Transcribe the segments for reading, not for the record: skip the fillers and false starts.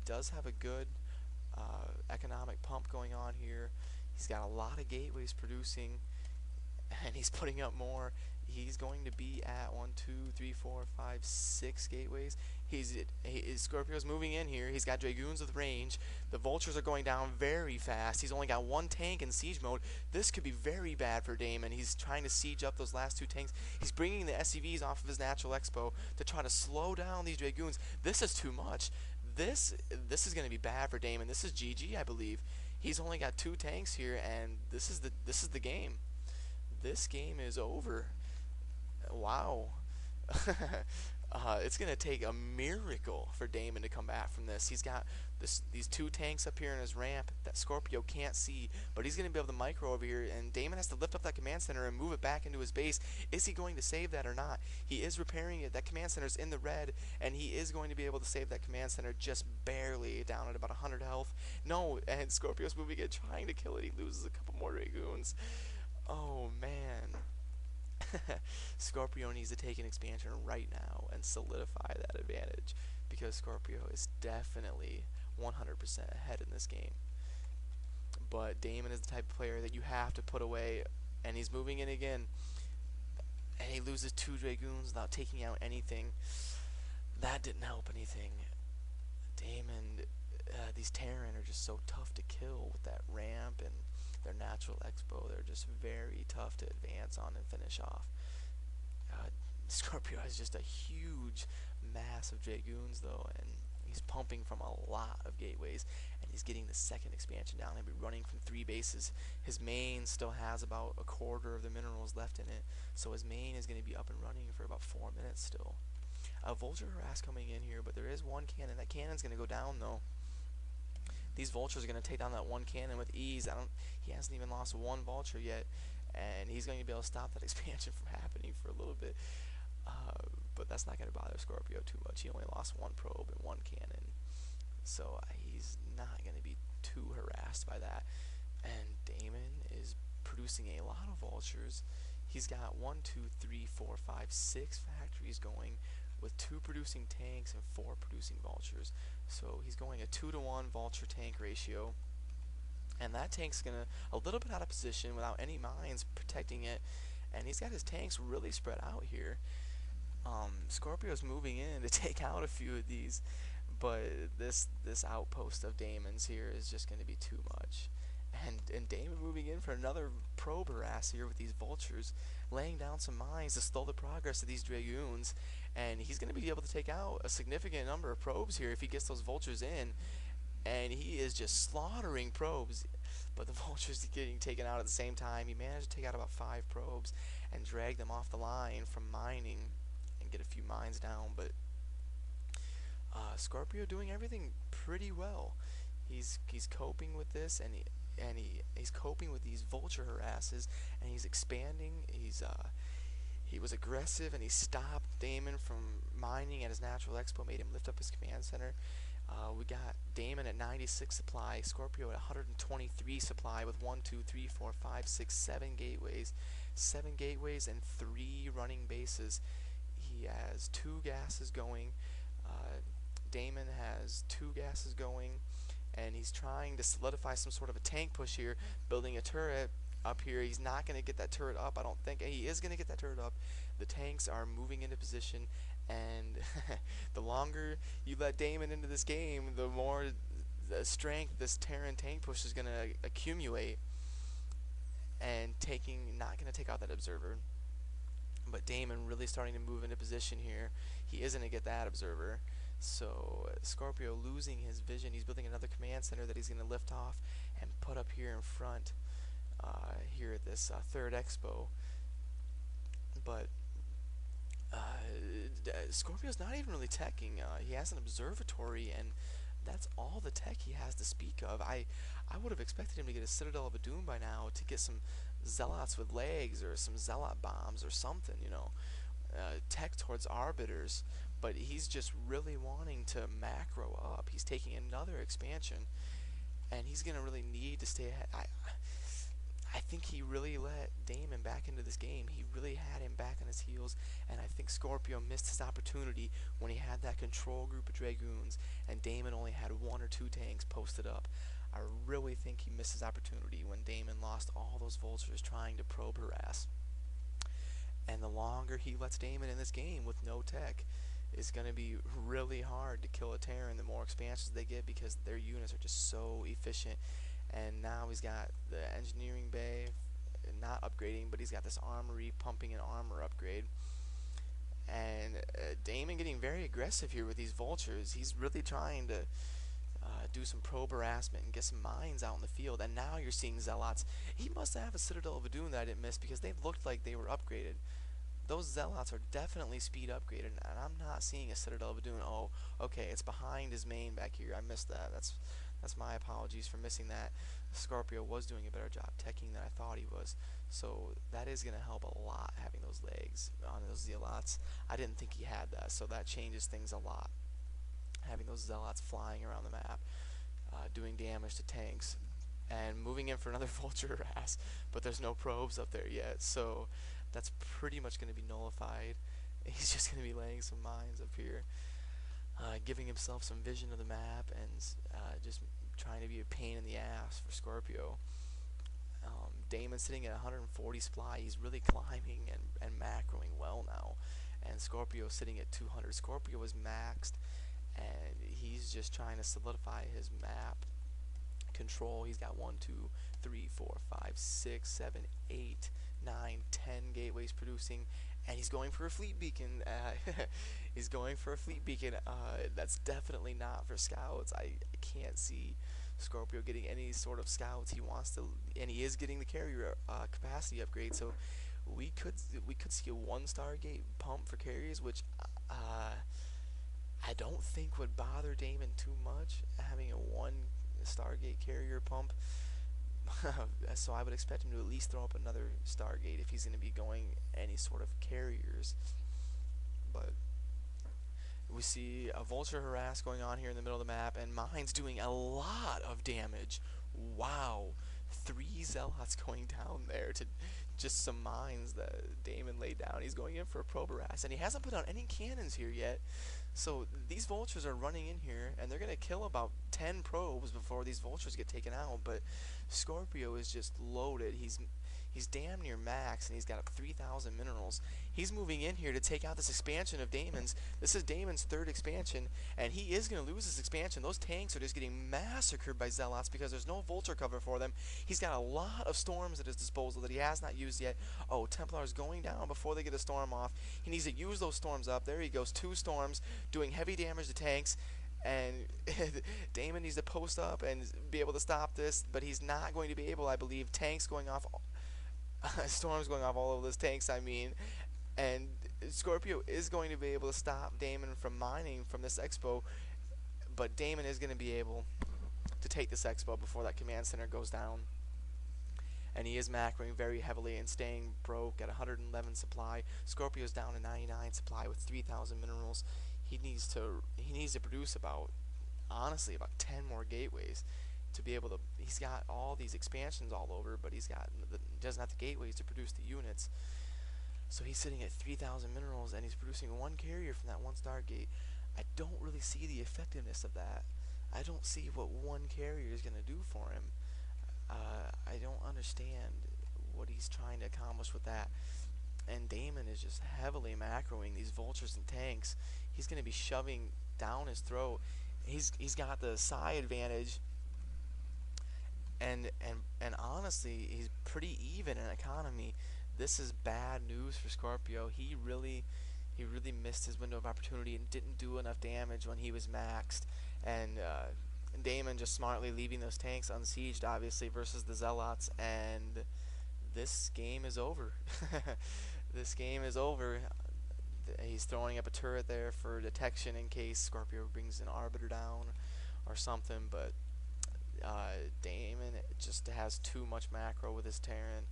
does have a good economic pump going on here. He's got a lot of gateways producing, and he's putting up more. He's going to be at 1, 2, 3, 4, 5, 6 gateways. Scorpio's moving in here. He's got Dragoons with range. The Vultures are going down very fast. He's only got one tank in siege mode. This could be very bad for Damon. He's trying to siege up those last two tanks. He's bringing the SCVs off of his natural expo to try to slow down these Dragoons. This is too much. This is going to be bad for Damon. This is GG, I believe. He's only got 2 tanks here, and this is the game. This game is over. Wow. It's going to take a miracle for Damon to come back from this. He's got these 2 tanks up here in his ramp that Scorpio can't see, but he's going to be able to micro over here, and Damon has to lift up that command center and move it back into his base. Is he going to save that or not? He is repairing it. That command center is in the red, and he is going to be able to save that command center just barely, down at about 100 health. No, and Scorpio's moving it, trying to kill it. He loses a couple more Dragoons. Oh, man. Scorpio needs to take an expansion right now and solidify that advantage, because Scorpio is definitely 100% ahead in this game. But Damon is the type of player that you have to put away, and he's moving in again, and he loses 2 Dragoons without taking out anything. That didn't help anything. Damon, these Terran are just so tough to kill with that ramp and their natural expo. They're just very tough to advance on and finish off. Scorpio has just a huge mass of Dragoons though, and he's pumping from a lot of gateways, and he's getting the second expansion down. He'll be running from 3 bases. His main still has about a quarter of the minerals left in it, so his main is going to be up and running for about 4 minutes still. A Vulture harass coming in here, but there is one cannon. That cannon's going to go down though. These Vultures are going to take down that one cannon with ease. He hasn't even lost 1 Vulture yet, and he's going to be able to stop that expansion from happening for a little bit. But that's not going to bother Scorpio too much. He only lost 1 probe and 1 cannon, so he's not going to be too harassed by that. And Damon is producing a lot of Vultures. He's got 1, 2, 3, 4, 5, 6 factories going, with 2 producing tanks and 4 producing Vultures. So he's going a 2-to-1 Vulture tank ratio, and that tank's gonna a little bit out of position without any mines protecting it, and he's got his tanks really spread out here. Scorpio's moving in to take out a few of these, but this outpost of Damon's here is just going to be too much. And Damon moving in for another probe harass here with these Vultures, laying down some mines to slow the progress of these Dragoons, and he's going to be able to take out a significant number of probes here if he gets those Vultures in, and he is just slaughtering probes, but the Vultures are getting taken out at the same time. He managed to take out about 5 probes and drag them off the line from mining and get a few mines down, but Scorpio doing everything pretty well. He's coping with this, and he's coping with these Vulture harasses, and he's expanding. He was aggressive, and he stopped Damon from mining at his natural expo, made him lift up his command center. We got Damon at 96 supply, Scorpio at 123 supply with 1, 2, 3, 4, 5, 6, 7 gateways. 7 gateways and 3 running bases. He has 2 gases going. Damon has 2 gases going, and he's trying to solidify some sort of a tank push here, building a turret up here. He's not going to get that turret up, I don't think. He is going to get that turret up. The tanks are moving into position, and the longer you let Damon into this game, the more the strength this Terran tank push is going to accumulate, and not going to take out that observer. But Damon really starting to move into position here. He isn't going to get that observer. So Scorpio losing his vision. He's building another command center that he's going to lift off and put up here in front, here at this 3rd expo. But Scorpio's not even really teching. He has an observatory, and that's all the tech he has to speak of. I would have expected him to get a Citadel of Doom by now, to get some Zealots with legs or some Zealot bombs or something, you know, tech towards Arbiters. But he's just really wanting to macro up. He's taking another expansion, and he's going to really need to stay ahead. I think he really let Damon back into this game. He really had him back on his heels, and I think Scorpio missed his opportunity when he had that control group of Dragoons, and Damon only had 1 or 2 tanks posted up. I really think he missed his opportunity when Damon lost all those vultures trying to probe harass. And the longer he lets Damon in this game with no tech, it's going to be really hard to kill a Terran the more expansions they get, because their units are just so efficient. And now he's got the engineering bay not upgrading, but he's got this armory pumping an armor upgrade. And Damon getting very aggressive here with these vultures. He's really trying to do some probe harassment and get some mines out in the field. And now you're seeing Zealots. He must have a Citadel of Adun that I didn't miss, because they looked like they were upgraded. Those Zealots are definitely speed upgraded, and I'm not seeing a Citadel of Adun. Oh, okay, it's behind his main back here. I missed that. That's my apologies for missing that. Scorpio was doing a better job teching than I thought he was, so that is going to help a lot, having those legs on those Zealots. I didn't think he had that, so that changes things a lot. Having those Zealots flying around the map, doing damage to tanks, and moving in for another vulture harass, but there's no probes up there yet, so that's pretty much going to be nullified. He's just going to be laying some mines up here, giving himself some vision of the map, and just trying to be a pain in the ass for Scorpio. Damon sitting at 140 supply. He's really climbing and macroing well now, and Scorpio sitting at 200. Scorpio is maxed, and he's just trying to solidify his map control. He's got 1, 2, 3, 4, 5, 6, 7, 8, 9, 10 gateways producing, and he's going for a fleet beacon. He's going for a fleet beacon. That's definitely not for scouts. I can't see Scorpio getting any sort of scouts. He wants to, and he is getting the carrier capacity upgrade. So we could see a 1-star gate pump for carriers, which I don't think would bother Damon too much, having a 1-Stargate carrier pump. So I would expect him to at least throw up another Stargate if he's going to be going any sort of carriers. But we see a vulture harass going on here in the middle of the map, and Mine's doing a lot of damage. Wow, 3 Zealots going down there to just some mines that Damon laid down. He's going in for a probe harass, and he hasn't put on any cannons here yet. So these vultures are running in here, and they're going to kill about 10 probes before these vultures get taken out. But Scorpio is just loaded. He's damn near max, and he's got 3,000 minerals. He's moving in here to take out this expansion of Damon's. This is Damon's 3rd expansion, and he is going to lose this expansion. Those tanks are just getting massacred by Zealots because there's no vulture cover for them. He's got a lot of storms at his disposal that he has not used yet. Oh, Templar's going down before they get a storm off. He needs to use those storms up. There he goes, 2 storms doing heavy damage to tanks. And Damon needs to post up and be able to stop this, but he's not going to be able, I believe. Tanks going off, storms going off all over those tanks, I mean. And Scorpio is going to be able to stop Damon from mining from this expo, but Damon is going to be able to take this expo before that command center goes down. And he is macroing very heavily and staying broke at 111 supply. Scorpio's down to 99 supply with 3,000 minerals. He needs to produce about 10 more gateways to be able to. He's got all these expansions all over, but he doesn't have the gateways to produce the units. So he's sitting at 3,000 minerals, and he's producing 1 carrier from that 1-star gate. I don't really see the effectiveness of that. I don't see what 1 carrier is going to do for him. I don't understand what he's trying to accomplish with that. And Damon is just heavily macroing these vultures and tanks. He's going to be shoving down his throat. He's got the psi advantage, and honestly, he's pretty even in economy. This is bad news for Scorpio. He really missed his window of opportunity and didn't do enough damage when he was maxed. And Damon just smartly leaving those tanks unsieged, obviously, versus the Zealots, and this game is over. This game is over. He's throwing up a turret there for detection in case Scorpio brings an Arbiter down or something, but Damon just has too much macro with his Terran,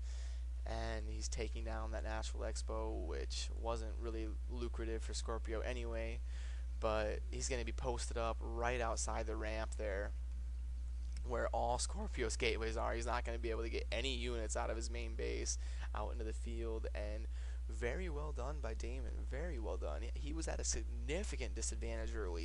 and he's taking down that natural expo, which wasn't really lucrative for Scorpio anyway, but he's going to be posted up right outside the ramp there. where all Scorpio's gateways are. He's not going to be able to get any units out of his main base out into the field. And very well done by Damon. Very well done. He was at a significant disadvantage early.